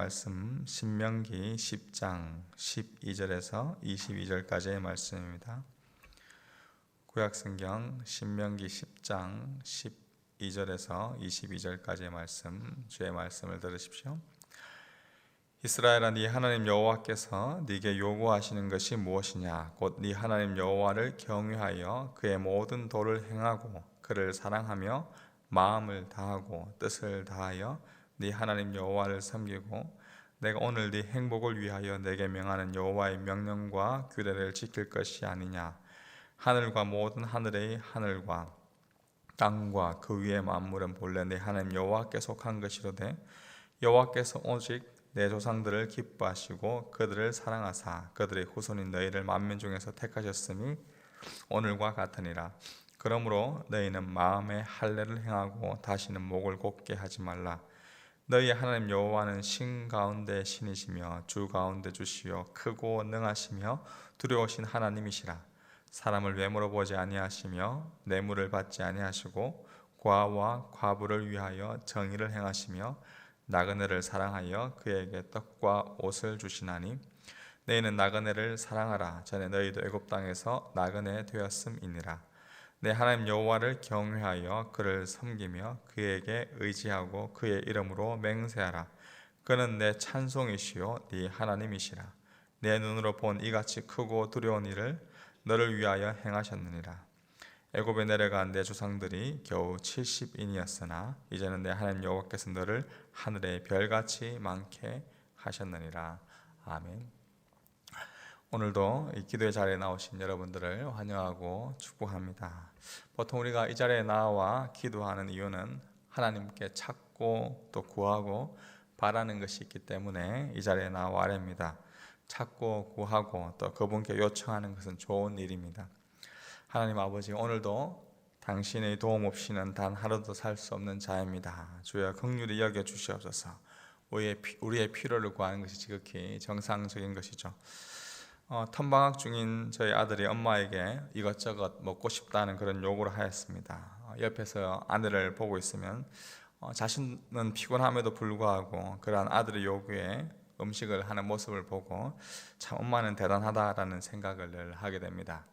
말씀 신명기 10장 12절에서 22절까지의 말씀입니다. 구약성경 신명기 10장 12절에서 22절까지의 말씀, 주의 말씀을 들으십시오. 이스라엘아, 네 하나님 여호와께서 네게 요구하시는 것이 무엇이냐? 곧 네 하나님 여호와를 경외하여 그의 모든 도를 행하고 그를 사랑하며 마음을 다하고 뜻을 다하여 네 하나님 여호와를 섬기고 내가 오늘 네 행복을 위하여 내게 명하는 여호와의 명령과 규례를 지킬 것이 아니냐? 하늘과 모든 하늘의 하늘과 땅과 그 위의 만물은 본래 네 하나님 여호와께 속한 것이로되 여호와께서 오직 내 조상들을 기뻐하시고 그들을 사랑하사 그들의 후손인 너희를 만민 중에서 택하셨음이 오늘과 같으니라. 그러므로 너희는 마음에 할례를 행하고 다시는 목을 곧게 하지 말라. 너희의 하나님 여호와는 신 가운데 신이시며 주 가운데 주시요 크고 능하시며 두려우신 하나님이시라. 사람을 외모로 보지 아니하시며 뇌물을 받지 아니하시고 과와 과부를 위하여 정의를 행하시며 나그네를 사랑하여 그에게 떡과 옷을 주시나니 너희는 나그네를 사랑하라. 전에 너희도 애굽 땅에서 나그네 되었음이니라. 내 하나님 여호와를 경외하여 그를 섬기며 그에게 의지하고 그의 이름으로 맹세하라. 그는 내 찬송이시요 네 하나님이시라. 내 눈으로 본 이같이 크고 두려운 일을 너를 위하여 행하셨느니라. 애굽에 내려간 내 조상들이 겨우 70인이었으나 이제는 내 하나님 여호와께서 너를 하늘의 별같이 많게 하셨느니라. 아멘. 오늘도 이 기도의 자리에 나오신 여러분들을 환영하고 축복합니다. 보통 우리가 이 자리에 나와 기도하는 이유는 하나님께 찾고 또 구하고 바라는 것이 있기 때문에 이 자리에 나와 아뢰입니다. 찾고 구하고 또 그분께 요청하는 것은 좋은 일입니다. 하나님 아버지, 오늘도 당신의 도움 없이는 단 하루도 살 수 없는 자입니다. 주여 긍휼히 여겨 주시옵소서. 우리의 필요를 구하는 것이 지극히 정상적인 것이죠. 텀방학 중인 저희 아들이 엄마에게 이것저것 먹고 싶다는 그런 요구를 하였습니다. 옆에서 아내를 보고 있으면 자신은 피곤함에도 불구하고 그러한 아들의 요구에 음식을 하는 모습을 보고 참 엄마는 대단하다라는 생각을 늘 하게 됩니다.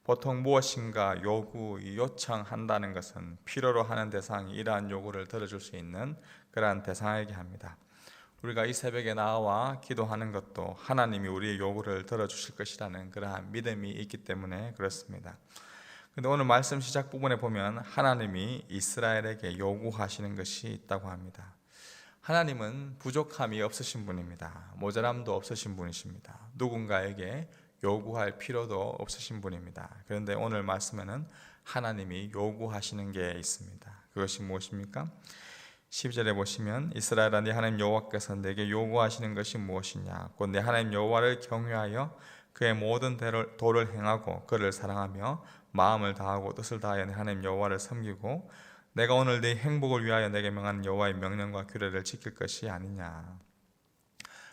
보통 무엇인가 요청한다는 것은 필요로 하는 대상이 이러한 요구를 들어줄 수 있는 그러한 대상에게 합니다. 우리가 이 새벽에 나와 기도하는 것도 하나님이 우리의 요구를 들어주실 것이라는 그러한 믿음이 있기 때문에 그렇습니다. 그런데 오늘 말씀 시작 부분에 보면 하나님이 이스라엘에게 요구하시는 것이 있다고 합니다. 하나님은 부족함이 없으신 분입니다. 모자람도 없으신 분이십니다. 누군가에게 요구할 필요도 없으신 분입니다. 그런데 오늘 말씀에는 하나님이 요구하시는 게 있습니다. 그것이 무엇입니까? 12절에 보시면 이스라엘아, 네 하나님 여호와께서 내게 요구하시는 것이 무엇이냐? 곧 내 하나님 여호와를 경외하여 그의 모든 도를 행하고 그를 사랑하며 마음을 다하고 뜻을 다하여 내 하나님 여호와를 섬기고 내가 오늘 네 행복을 위하여 내게 명하는 여호와의 명령과 규례를 지킬 것이 아니냐?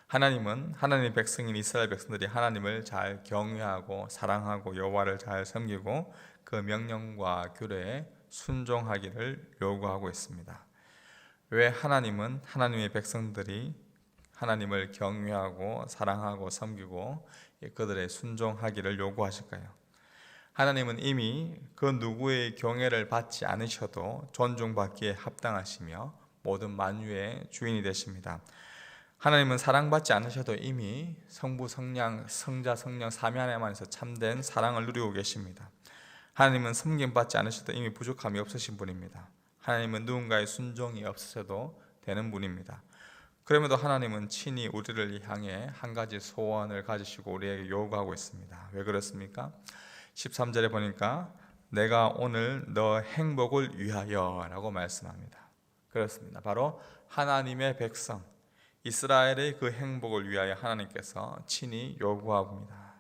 하나님은 하나님의 백성인 이스라엘 백성들이 하나님을 잘 경외하고 사랑하고 여호와를 잘 섬기고 그 명령과 규례에 순종하기를 요구하고 있습니다. 왜 하나님은 하나님의 백성들이 하나님을 경외하고 사랑하고 섬기고 그들의 순종하기를 요구하실까요? 하나님은 이미 그 누구의 경외를 받지 않으셔도 존중받기에 합당하시며 모든 만유의 주인이 되십니다. 하나님은 사랑받지 않으셔도 이미 성부, 성령, 성자, 성령 삼위 하나님만에서 참된 사랑을 누리고 계십니다. 하나님은 섬김받지 않으셔도 이미 부족함이 없으신 분입니다. 하나님은 누군가의 순종이 없으셔도 되는 분입니다. 그럼에도 하나님은 친히 우리를 향해 한 가지 소원을 가지시고 우리에게 요구하고 있습니다. 왜 그렇습니까? 13절에 보니까 내가 오늘 너 행복을 위하여 라고 말씀합니다. 그렇습니다. 바로 하나님의 백성 이스라엘의 그 행복을 위하여 하나님께서 친히 요구합니다.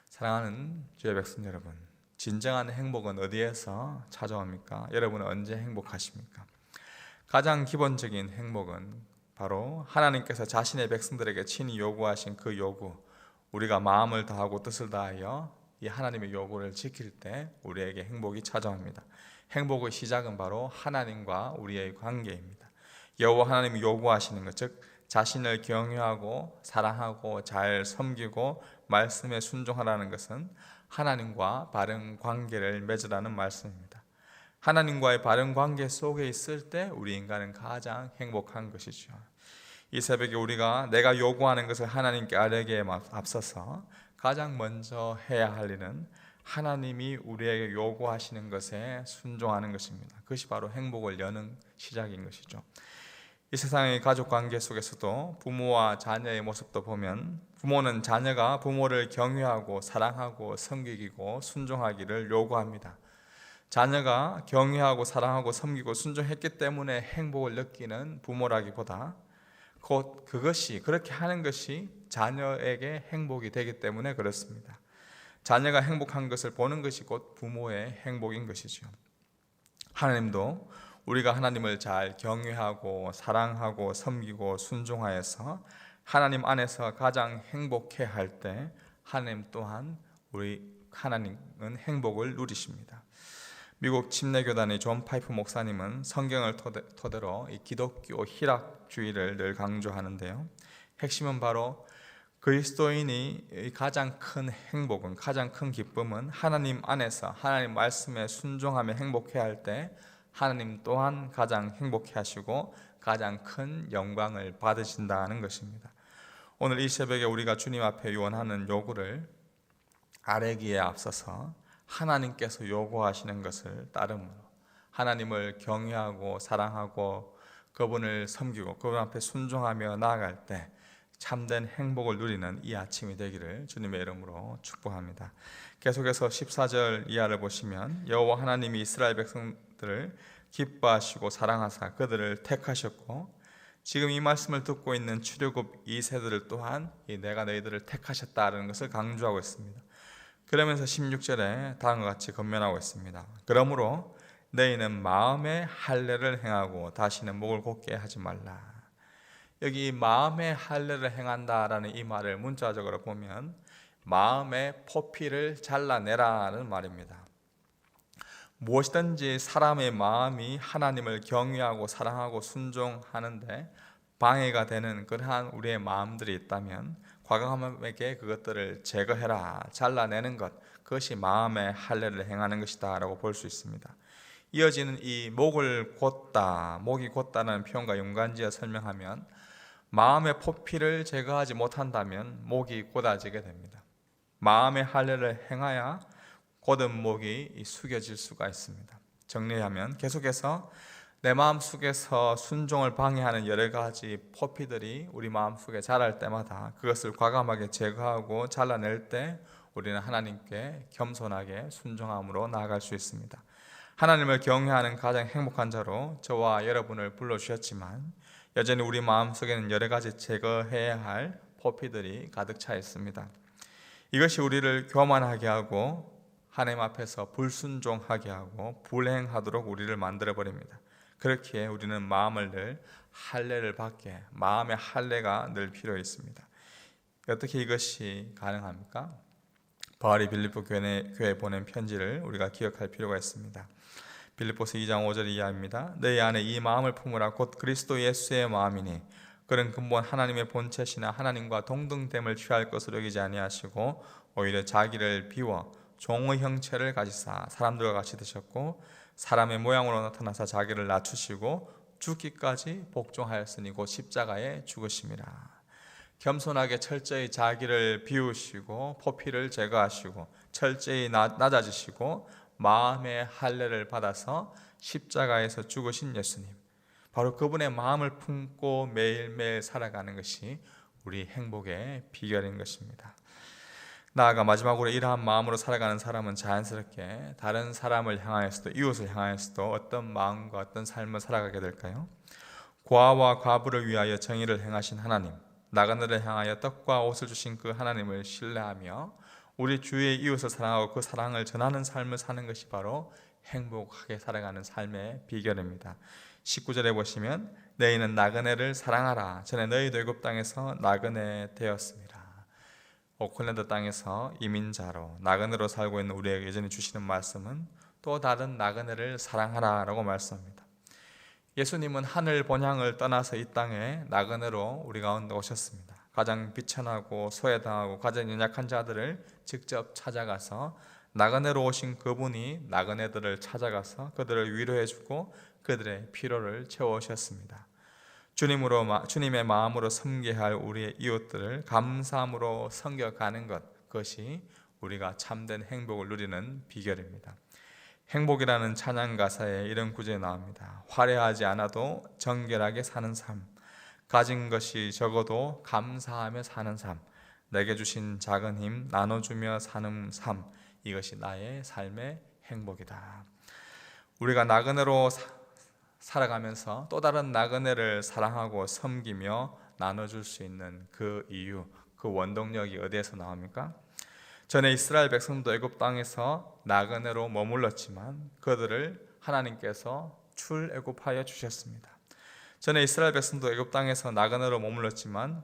사랑하는 주의 백성 여러분, 진정한 행복은 어디에서 찾아옵니까? 여러분은 언제 행복하십니까? 가장 기본적인 행복은 바로 하나님께서 자신의 백성들에게 친히 요구하신 그 요구, 우리가 마음을 다하고 뜻을 다하여 이 하나님의 요구를 지킬 때 우리에게 행복이 찾아옵니다. 행복의 시작은 바로 하나님과 우리의 관계입니다. 여호와 하나님이 요구하시는 것, 즉 자신을 경외하고 사랑하고 잘 섬기고 말씀에 순종하라는 것은 하나님과 바른 관계를 맺으라는 말씀입니다. 하나님과의 바른 관계 속에 있을 때 우리 인간은 가장 행복한 것이죠. 이 새벽에 우리가 내가 요구하는 것을 하나님께 아뢰기에 앞서서 가장 먼저 해야 할 일은 하나님이 우리에게 요구하시는 것에 순종하는 것입니다. 그것이 바로 행복을 여는 시작인 것이죠. 이 세상의 가족 관계 속에서도 부모와 자녀의 모습도 보면 부모는 자녀가 부모를 경외하고 사랑하고 섬기고 순종하기를 요구합니다. 자녀가 경외하고 사랑하고 섬기고 순종했기 때문에 행복을 느끼는 부모라기보다 곧 그것이 그렇게 하는 것이 자녀에게 행복이 되기 때문에 그렇습니다. 자녀가 행복한 것을 보는 것이 곧 부모의 행복인 것이죠. 하나님도 우리가 하나님을 잘 경외하고 사랑하고 섬기고 순종하여서 하나님 안에서 가장 행복해 할 때 하나님 또한 우리 하나님은 행복을 누리십니다. 미국 침례교단의 존 파이프 목사님은 성경을 토대로 이 기독교 희락주의를 늘 강조하는데요. 핵심은 바로 그리스도인이 가장 큰 행복은, 가장 큰 기쁨은 하나님 안에서 하나님 말씀에 순종하며 행복해 할 때 하나님 또한 가장 행복해 하시고 가장 큰 영광을 받으신다는 것입니다. 오늘 이 새벽에 우리가 주님 앞에 원하는 요구를 아뢰기에 앞서서 하나님께서 요구하시는 것을 따름으로 하나님을 경외하고 사랑하고 그분을 섬기고 그분 앞에 순종하며 나아갈 때 참된 행복을 누리는 이 아침이 되기를 주님의 이름으로 축복합니다. 계속해서 14절 이하를 보시면 여호와 하나님이 이스라엘 백성들을 기뻐하시고 사랑하사 그들을 택하셨고 지금 이 말씀을 듣고 있는 출애굽 2세들을 또한 내가 너희들을 택하셨다는 것을 강조하고 있습니다. 그러면서 16절에 다음과 같이 권면하고 있습니다. 그러므로 너희는 마음의 할례를 행하고 다시는 목을 곧게 하지 말라. 여기 마음의 할례를 행한다라는 이 말을 문자적으로 보면 마음의 포피를 잘라내라는 말입니다. 무엇이든지 사람의 마음이 하나님을 경외하고 사랑하고 순종하는데 방해가 되는 그러한 우리의 마음들이 있다면 과감하게 그것들을 제거해라, 잘라내는 것, 그것이 마음의 할례를 행하는 것이다 라고 볼 수 있습니다. 이어지는 이 목을 곧다, 목이 곧다는 표현과 연관지어 설명하면 마음의 포피를 제거하지 못한다면 목이 곧아지게 됩니다. 마음의 할례를 행하여 곧은 목이 숙여질 수가 있습니다. 정리하면 계속해서 내 마음속에서 순종을 방해하는 여러 가지 포피들이 우리 마음속에 자랄 때마다 그것을 과감하게 제거하고 잘라낼 때 우리는 하나님께 겸손하게 순종함으로 나아갈 수 있습니다. 하나님을 경외하는 가장 행복한 자로 저와 여러분을 불러주셨지만 여전히 우리 마음속에는 여러 가지 제거해야 할 포피들이 가득 차 있습니다. 이것이 우리를 교만하게 하고 하나님 앞에서 불순종하게 하고 불행하도록 우리를 만들어버립니다. 그렇기에 우리는 마음을 늘 할례를 받게, 마음의 할례가 늘 필요 있습니다. 어떻게 이것이 가능합니까? 바울이 빌립보 교회에 보낸 편지를 우리가 기억할 필요가 있습니다. 빌립보서 2장 5절 이하입니다. 너희 안에 이 마음을 품으라 곧 그리스도 예수의 마음이니 그는 근본 하나님의 본체시나 하나님과 동등됨을 취할 것으로 여기지 아니하시고 오히려 자기를 비워 종의 형체를 가지사 사람들과 같이 드셨고 사람의 모양으로 나타나사 자기를 낮추시고 죽기까지 복종하였으니 곧 십자가에 죽으심이라. 겸손하게 철저히 자기를 비우시고 포피를 제거하시고 철저히 낮아지시고 마음의 할례를 받아서 십자가에서 죽으신 예수님, 바로 그분의 마음을 품고 매일매일 살아가는 것이 우리 행복의 비결인 것입니다. 나아가 마지막으로 이러한 마음으로 살아가는 사람은 자연스럽게 다른 사람을 향하여서도 이웃을 향하여서도 어떤 마음과 어떤 삶을 살아가게 될까요? 고아와 과부를 위하여 정의를 행하신 하나님, 나그네를 향하여 떡과 옷을 주신 그 하나님을 신뢰하며 우리 주위의 이웃을 사랑하고 그 사랑을 전하는 삶을 사는 것이 바로 행복하게 살아가는 삶의 비결입니다. 19절에 보시면 너희는 나그네를 사랑하라. 전에 너희도 애굽 땅에서 나그네 되었습니다. 오클랜드 땅에서 이민자로 나그네로 살고 있는 우리에게 여전히 주시는 말씀은 또 다른 나그네를 사랑하라 라고 말씀합니다. 예수님은 하늘 본향을 떠나서 이 땅에 나그네로 우리 가운데 오셨습니다. 가장 비천하고 소외당하고 가장 연약한 자들을 직접 찾아가서 나그네로 오신 그분이 나그네들을 찾아가서 그들을 위로해주고 그들의 피로를 채워오셨습니다. 주님의 마음으로 섬겨야 할 우리의 이웃들을 감사함으로 섬겨가는 것, 그것이 우리가 참된 행복을 누리는 비결입니다. 행복이라는 찬양 가사에 이런 구절이 나옵니다. 화려하지 않아도 정결하게 사는 삶, 가진 것이 적어도 감사하며 사는 삶, 내게 주신 작은 힘 나눠주며 사는 삶, 이것이 나의 삶의 행복이다. 우리가 나그네로 살아가면서 또 다른 나그네를 사랑하고 섬기며 나눠줄 수 있는 그 이유, 그 원동력이 어디에서 나옵니까? 전에 이스라엘 백성도 애굽 땅에서 나그네로 머물렀지만 그들을 하나님께서 출애굽하여 주셨습니다. 전에 이스라엘 백성도 애굽 땅에서 나그네로 머물렀지만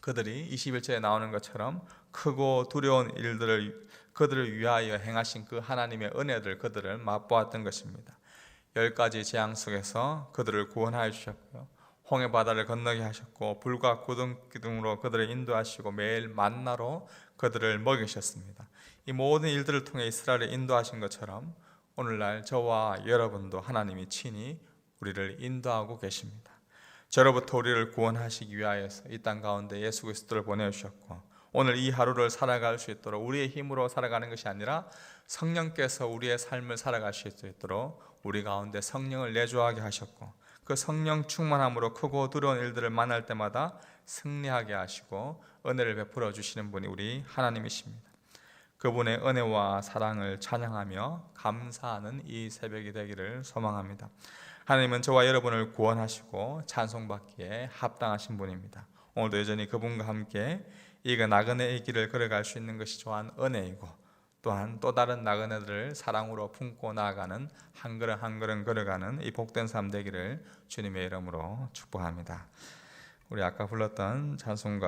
그들이 21절에 나오는 것처럼 크고 두려운 일들을 그들을 위하여 행하신 그 하나님의 은혜들 그들을 맛보았던 것입니다. 10가지 재앙 속에서 그들을 구원하여 주셨고요, 홍해 바다를 건너게 하셨고 불과 기둥으로 그들을 인도하시고 매일 만나로 그들을 먹이셨습니다. 이 모든 일들을 통해 이스라엘을 인도하신 것처럼 오늘날 저와 여러분도 하나님이 친히 우리를 인도하고 계십니다. 저로부터 우리를 구원하시기 위하여서 이 땅 가운데 예수 그리스도를 보내주셨고 오늘 이 하루를 살아갈 수 있도록 우리의 힘으로 살아가는 것이 아니라 성령께서 우리의 삶을 살아가실 수 있도록 우리 가운데 성령을 내주하게 하셨고 그 성령 충만함으로 크고 두려운 일들을 만날 때마다 승리하게 하시고 은혜를 베풀어 주시는 분이 우리 하나님이십니다. 그분의 은혜와 사랑을 찬양하며 감사하는 이 새벽이 되기를 소망합니다. 하나님은 저와 여러분을 구원하시고 찬송받기에 합당하신 분입니다. 오늘도 여전히 그분과 함께 이 나그네의 길을 걸어갈 수 있는 것이 또한 은혜이고 또한 또 다른 나그네들을 사랑으로 품고 나아가는 한 걸음 한 걸음 걸어가는 이 복된 삶 되기를 주님의 이름으로 축복합니다. 우리 아까 불렀던 찬송가